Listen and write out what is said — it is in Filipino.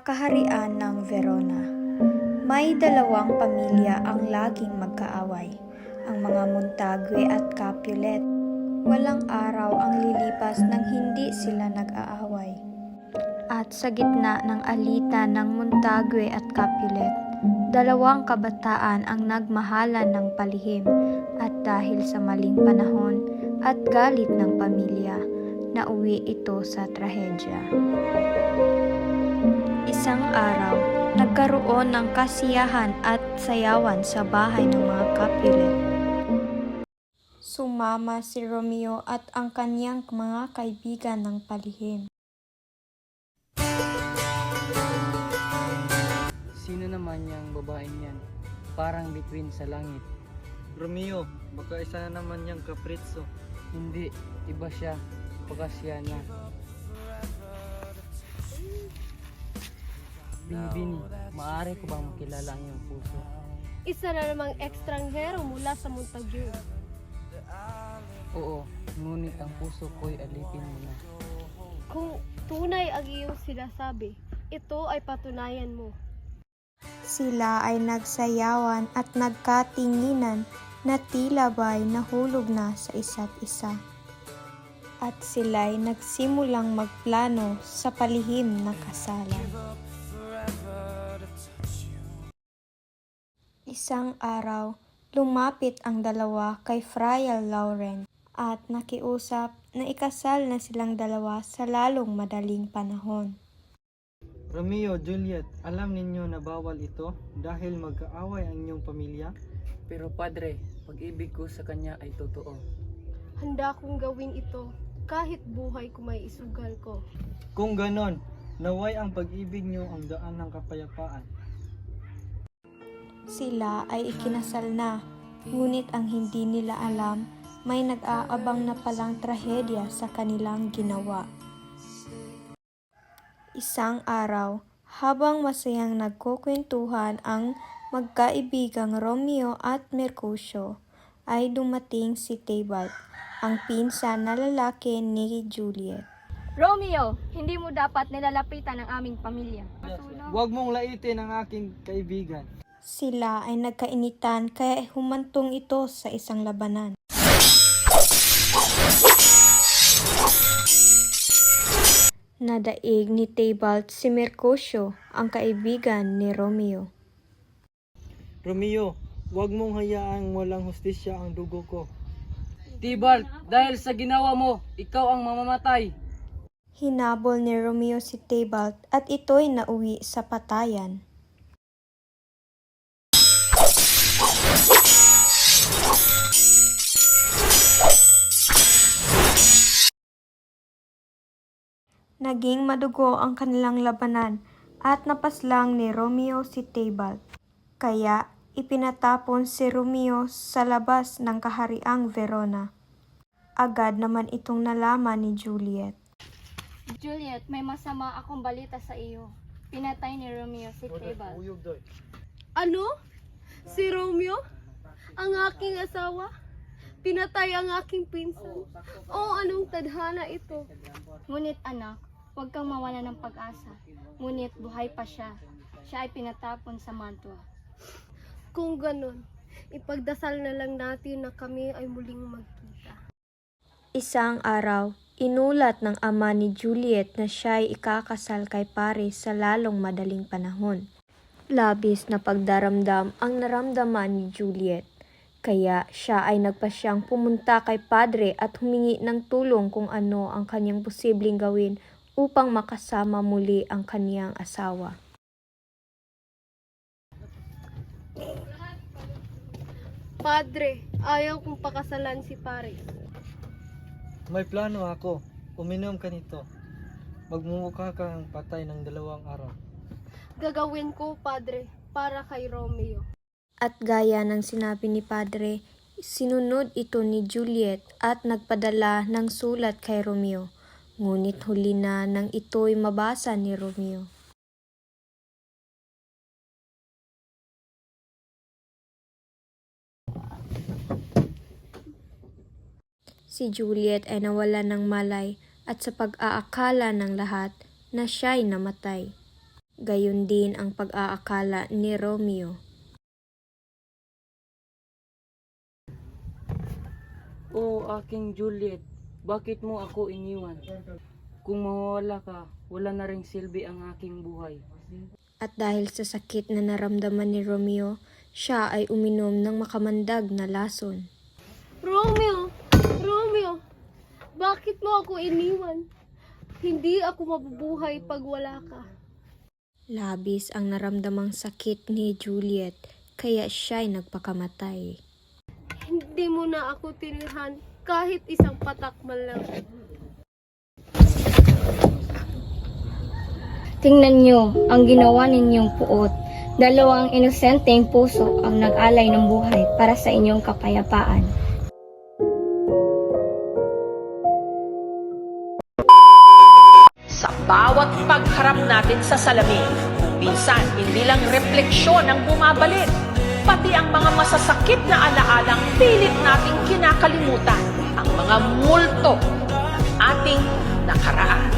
Sa kaharian ng Verona, may dalawang pamilya ang laging magkaaway, ang mga Montague at Capulet. Walang araw ang lilipas nang hindi sila nag-aaway. At sa gitna ng alitan ng Montague at Capulet, dalawang kabataan ang nagmahalan ng palihim at dahil sa maling panahon at galit ng pamilya, nauwi ito sa trahedya. Isang araw, nagkaroon ng kasiyahan at sayawan sa bahay ng mga Capulet. Sumama si Romeo at ang kanyang mga kaibigan ng palihim. Sino naman yung babaeng yan? Parang bituin sa langit. Romeo, baka isa na naman niyang kapritso. Hindi, iba siya. Baka siya na. Bini-bini, maaari ko bang makilala ang iyong puso? Isa na namang ekstranghero mula sa Montague. Oo, ngunit ang puso ko'y alipin mo na. Kung tunay ang iyong sinasabi, ito ay patunayan mo. Sila ay nagsayawan at nagkatinginan na tila ba'y nahulog na sa isa't isa. At sila'y nagsimulang magplano sa palihim na kasalan. Isang araw, lumapit ang dalawa kay Friar Laurent at nakiusap na ikasal na silang dalawa sa lalong madaling panahon. Romeo, Juliet, alam ninyo na bawal ito dahil mag-aaway ang inyong pamilya? Pero padre, pag-ibig ko sa kanya ay totoo. Handa kong gawin ito kahit buhay ko may isugal ko. Kung ganon, naway ang pag-ibig niyo ang daan ng kapayapaan. Sila ay ikinasal na, ngunit ang hindi nila alam, may nag-aabang na palang trahedya sa kanilang ginawa. Isang araw, habang masayang nagkukwentuhan ang magkaibigang Romeo at Mercutio, ay dumating si Tybalt, ang pinsan na lalaki ni Juliet. Romeo, hindi mo dapat nilalapitan ang aming pamilya. Huwag mong laitin ang aking kaibigan. Sila ay nagkainitan kaya humantong ito sa isang labanan. Nadaig ni Tybalt si Mercutio, ang kaibigan ni Romeo. Romeo, huwag mong hayaang walang hustisya ang dugo ko. Tybalt, dahil sa ginawa mo, ikaw ang mamamatay. Hinabol ni Romeo si Tybalt at ito'y nauwi sa patayan. Naging madugo ang kanilang labanan at napaslang ni Romeo si Tybalt. Kaya ipinatapon si Romeo sa labas ng kahariang Verona. Agad naman itong nalaman ni Juliet. Juliet, may masama akong balita sa iyo. Pinatay ni Romeo si Tybalt. Ano? Si Romeo? Ang aking asawa? Pinatay ang aking pinsan? Anong tadhana ito? Ngunit anak, huwag kang mawala ng pag-asa. Ngunit buhay pa siya. Siya ay pinatapon sa Mantua. Kung ganon, ipagdasal na lang natin na kami ay muling magkita. Isang araw, inulat ng ama ni Juliet na siya'y ikakasal kay Paris sa lalong madaling panahon. Labis na pagdaramdam ang naramdaman ni Juliet. Kaya siya ay nagpasyang pumunta kay padre at humingi ng tulong kung ano ang kanyang posibleng gawin upang makasama muli ang kanyang asawa. Padre, ayaw kong pakasalan si Paris. May plano ako. Uminom ka nito. Magmumukha kang patay ng 2 araw. Gagawin ko, Padre, para kay Romeo. At gaya ng sinabi ni padre, sinunod ito ni Juliet at nagpadala ng sulat kay Romeo. Ngunit huli na nang ito'y mabasa ni Romeo. Si Juliet ay nawala ng malay at sa pag-aakala ng lahat na siya'y namatay. Gayon din ang pag-aakala ni Romeo. O aking Juliet, bakit mo ako iniwan? Kung mawawala ka, wala na ring silbi ang aking buhay. At dahil sa sakit na naramdaman ni Romeo, siya ay uminom ng makamandag na lason. Romeo! Romeo! Bakit mo ako iniwan? Hindi ako mabubuhay pag wala ka. Labis ang naramdamang sakit ni Juliet, kaya siya'y nagpakamatay. Hindi mo na ako tinirhan kahit isang patak man lang. Tingnan nyo ang ginawa ninyong puot. Dalawang inosenteng puso ang nag-alay ng buhay para sa inyong kapayapaan. Sa bawat pagharap natin sa salamin, minsan hindi lang refleksyon ang bumabalik, pati ang mga masasakit na alaalang pilit nating kinakalimutan, ang mga multo ng ating nakaraan.